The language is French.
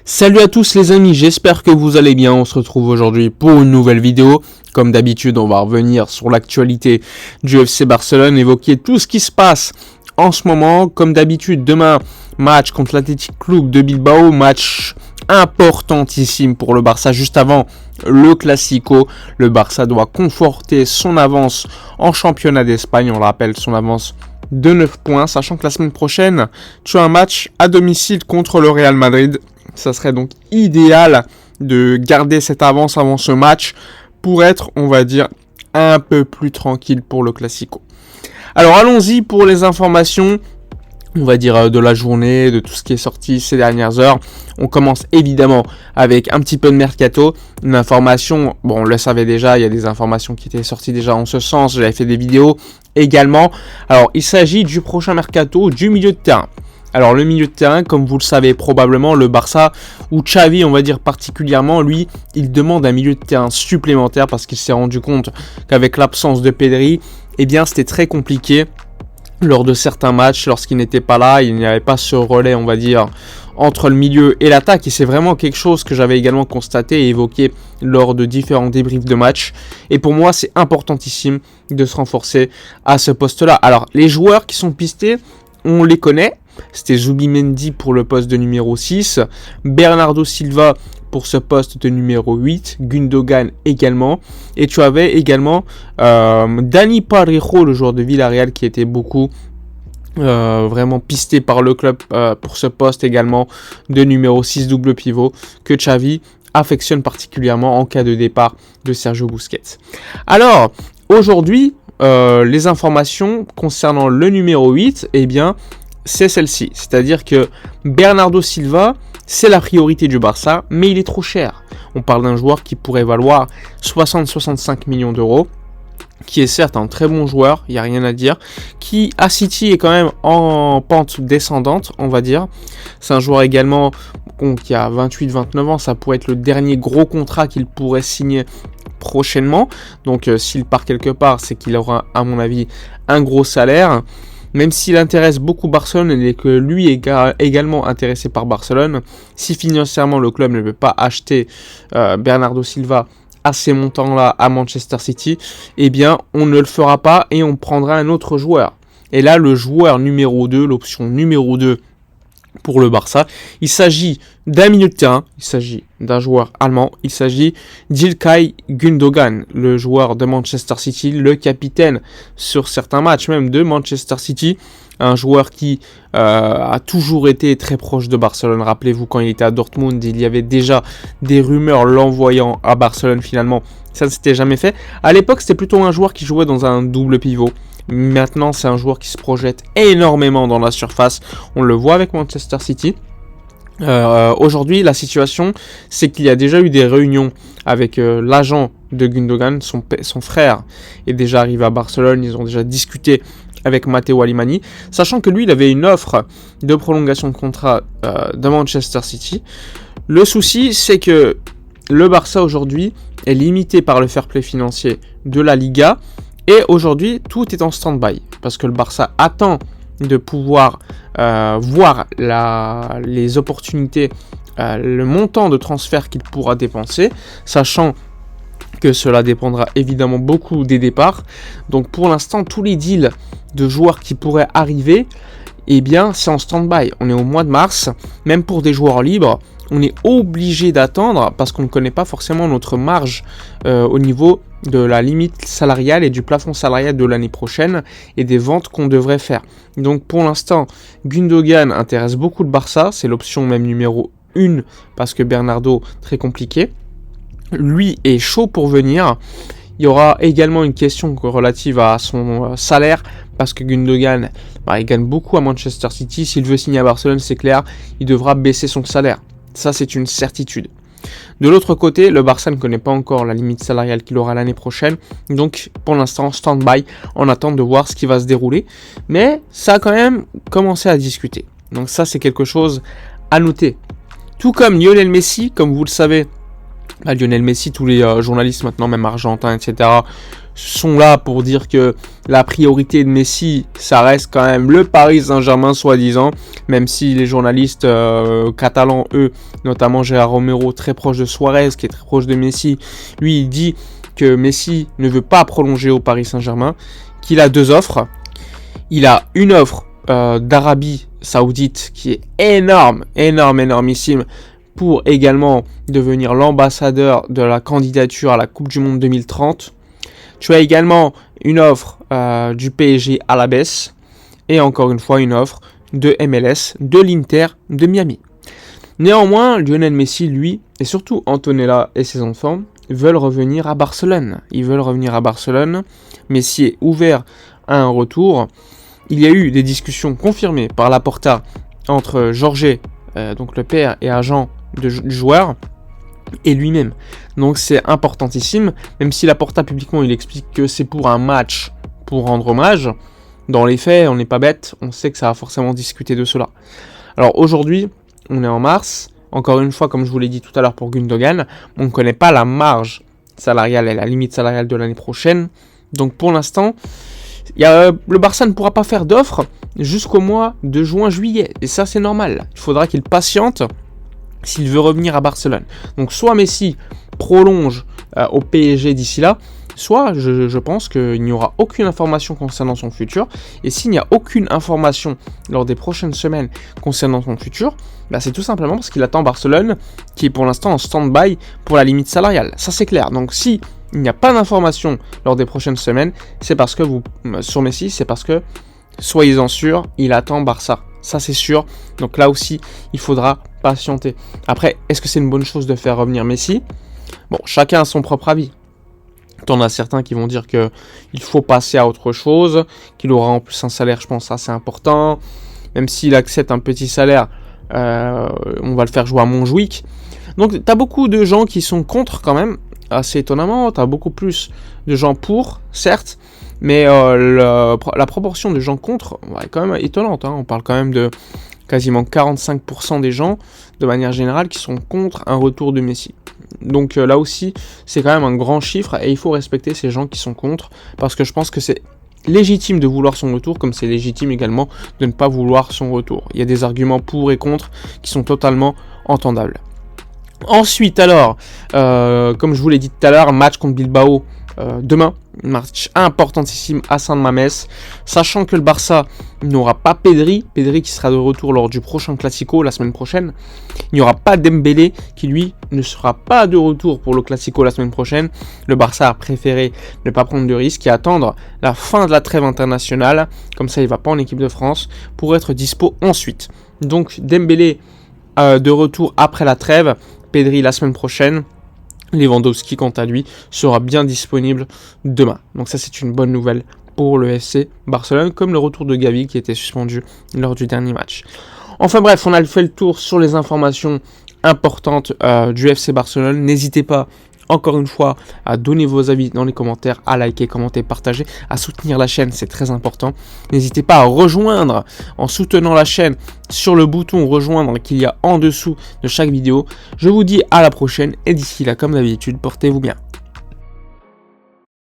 Salut à tous les amis, j'espère que vous allez bien. On se retrouve aujourd'hui pour une nouvelle vidéo. Comme d'habitude, on va revenir sur l'actualité du FC Barcelone, évoquer tout ce qui se passe en ce moment. Comme d'habitude, demain, match contre l'Athletic Club de Bilbao, match importantissime pour le Barça. Juste avant le Classico, le Barça doit conforter son avance en championnat d'Espagne. On le rappelle, son avance de 9 points, sachant que la semaine prochaine, tu as un match à domicile contre le Real Madrid. Ça serait donc idéal de garder cette avance avant ce match pour être, on va dire, un peu plus tranquille pour le Classico. Alors allons-y pour les informations, on va dire, de la journée, de tout ce qui est sorti ces dernières heures. On commence évidemment avec un petit peu de mercato. Une information, bon on le savait déjà, il y a des informations qui étaient sorties déjà en ce sens, j'avais fait des vidéos également. Alors il s'agit du prochain mercato du milieu de terrain. Alors le milieu de terrain, comme vous le savez probablement, le Barça, ou Xavi on va dire particulièrement, lui, il demande un milieu de terrain supplémentaire parce qu'il s'est rendu compte qu'avec l'absence de Pedri, eh bien c'était très compliqué lors de certains matchs, lorsqu'il n'était pas là, il n'y avait pas ce relais on va dire entre le milieu et l'attaque, et c'est vraiment quelque chose que j'avais également constaté et évoqué lors de différents débriefs de match, et pour moi c'est importantissime de se renforcer à ce poste-là. Alors les joueurs qui sont pistés, on les connaît. C'était Zubimendi pour le poste de numéro 6, Bernardo Silva pour ce poste de numéro 8, Gundogan également, et tu avais également Dani Parejo, le joueur de Villarreal qui était beaucoup vraiment pisté par le club pour ce poste également de numéro 6 double pivot que Xavi affectionne particulièrement en cas de départ de Sergio Busquets. Alors aujourd'hui les informations concernant le numéro 8, eh bien c'est celle-ci, c'est-à-dire que Bernardo Silva, c'est la priorité du Barça, mais il est trop cher. On parle d'un joueur qui pourrait valoir 60-65 millions d'euros, qui est certes un très bon joueur, il n'y a rien à dire, qui à City est quand même en pente descendante, on va dire. C'est un joueur également qui a 28-29 ans, ça pourrait être le dernier gros contrat qu'il pourrait signer prochainement. Donc s'il part quelque part, c'est qu'il aura à mon avis un gros salaire. Même s'il intéresse beaucoup Barcelone et que lui est également intéressé par Barcelone, si financièrement le club ne veut pas acheter Bernardo Silva à ces montants-là à Manchester City, eh bien on ne le fera pas et on prendra un autre joueur. Et là, le joueur numéro 2, l'option numéro 2 pour le Barça, il s'agit d'un milieu de terrain, il s'agit d'un joueur allemand, il s'agit d'Ilkay Gundogan, le joueur de Manchester City, le capitaine sur certains matchs même de Manchester City, un joueur qui a toujours été très proche de Barcelone. Rappelez-vous, quand il était à Dortmund, il y avait déjà des rumeurs l'envoyant à Barcelone. Finalement, ça ne s'était jamais fait. À l'époque, c'était plutôt un joueur qui jouait dans un double pivot. Maintenant, c'est un joueur qui se projette énormément dans la surface. On le voit avec Manchester City. Aujourd'hui, la situation, c'est qu'il y a déjà eu des réunions avec l'agent de Gundogan. Son frère est déjà arrivé à Barcelone. Ils ont déjà discuté avec Matteo Alemany, sachant que lui, il avait une offre de prolongation de contrat de Manchester City. Le souci, c'est que le Barça aujourd'hui est limité par le fair play financier de la Liga. Et aujourd'hui, tout est en stand-by, parce que le Barça attend de pouvoir voir les opportunités, le montant de transfert qu'il pourra dépenser, sachant que cela dépendra évidemment beaucoup des départs. Donc pour l'instant, tous les deals de joueurs qui pourraient arriver, eh bien c'est en stand-by. On est au mois de mars, même pour des joueurs libres, on est obligé d'attendre parce qu'on ne connaît pas forcément notre marge au niveau de la limite salariale et du plafond salarial de l'année prochaine et des ventes qu'on devrait faire. Donc pour l'instant, Gundogan intéresse beaucoup le Barça, c'est l'option même numéro 1 parce que Bernardo, très compliqué. Lui est chaud pour venir. Il y aura également une question relative à son salaire parce que Gundogan, il gagne beaucoup à Manchester City. S'il veut signer à Barcelone, c'est clair, il devra baisser son salaire. Ça, c'est une certitude. De l'autre côté, le Barça ne connaît pas encore la limite salariale qu'il aura l'année prochaine. Donc, pour l'instant, stand-by, en attente de voir ce qui va se dérouler. Mais ça a quand même commencé à discuter. Donc ça, c'est quelque chose à noter. Tout comme Lionel Messi, comme vous le savez, Lionel Messi, tous les journalistes maintenant, même argentins, etc., sont là pour dire que la priorité de Messi, ça reste quand même le Paris Saint-Germain soi-disant, même si les journalistes catalans, eux, notamment Gérard Romero, très proche de Suarez, qui est très proche de Messi, lui il dit que Messi ne veut pas prolonger au Paris Saint-Germain, qu'il a 2 offres. Il a une offre d'Arabie Saoudite qui est énormissime, pour également devenir l'ambassadeur de la candidature à la Coupe du Monde 2030. Tu as également une offre du PSG à la baisse, et encore une fois une offre de MLS, de l'Inter de Miami. Néanmoins, Lionel Messi, lui, et surtout Antonella et ses enfants, veulent revenir à Barcelone. Ils veulent revenir à Barcelone. Messi est ouvert à un retour. Il y a eu des discussions confirmées par Laporta entre Jorge, donc le père et agent du joueur, et lui-même. Donc c'est importantissime, même si Laporta publiquement il explique que c'est pour un match pour rendre hommage. Dans les faits, on n'est pas bête, on sait que ça va forcément discuter de cela. Alors aujourd'hui, on est en mars, encore une fois, comme je vous l'ai dit tout à l'heure pour Gundogan, on ne connaît pas la marge salariale et la limite salariale de l'année prochaine. Donc pour l'instant, le Barça ne pourra pas faire d'offres jusqu'au mois de juin-juillet. Et ça, c'est normal. Il faudra qu'il patiente s'il veut revenir à Barcelone. Donc soit Messi prolonge au PSG d'ici là, soit je pense qu'il n'y aura aucune information concernant son futur. Et s'il n'y a aucune information lors des prochaines semaines concernant son futur, bah c'est tout simplement parce qu'il attend Barcelone, qui est pour l'instant en stand-by pour la limite salariale. Ça c'est clair. Donc si il n'y a pas d'information lors des prochaines semaines, c'est parce que sur Messi, c'est parce que, soyez-en sûrs, il attend Barça. Ça c'est sûr. Donc là aussi, il faudra patienter. Après, est-ce que c'est une bonne chose de faire revenir Messi ? Bon, chacun a son propre avis. T'en as certains qui vont dire que il faut passer à autre chose, qu'il aura en plus un salaire, je pense, assez important. Même s'il accepte un petit salaire, on va le faire jouer à Montjuic. Donc t'as beaucoup de gens qui sont contre quand même, assez étonnamment. T'as beaucoup plus de gens pour, certes, mais la proportion de gens contre est quand même étonnante. On parle quand même de quasiment 45% des gens, de manière générale, qui sont contre un retour de Messi. Donc là aussi, c'est quand même un grand chiffre et il faut respecter ces gens qui sont contre, parce que je pense que c'est légitime de vouloir son retour, comme c'est légitime également de ne pas vouloir son retour. Il y a des arguments pour et contre qui sont totalement entendables. Ensuite alors, comme je vous l'ai dit tout à l'heure, match contre Bilbao demain, match importantissime à San Mamés, sachant que le Barça n'aura pas Pedri qui sera de retour lors du prochain Classico la semaine prochaine. Il n'y aura pas Dembélé qui lui ne sera pas de retour pour le Classico la semaine prochaine. Le Barça a préféré ne pas prendre de risques et attendre la fin de la trêve internationale, comme ça il ne va pas en équipe de France, pour être dispo ensuite. Donc Dembélé de retour après la trêve, Pedri la semaine prochaine. Lewandowski, quant à lui, sera bien disponible demain. Donc ça, c'est une bonne nouvelle pour le FC Barcelone, comme le retour de Gavi qui était suspendu lors du dernier match. Enfin bref, on a fait le tour sur les informations importantes du FC Barcelone. N'hésitez pas, encore une fois, à donner vos avis dans les commentaires, à liker, commenter, partager, à soutenir la chaîne, c'est très important. N'hésitez pas à rejoindre en soutenant la chaîne sur le bouton rejoindre qu'il y a en dessous de chaque vidéo. Je vous dis à la prochaine et d'ici là, comme d'habitude, portez-vous bien.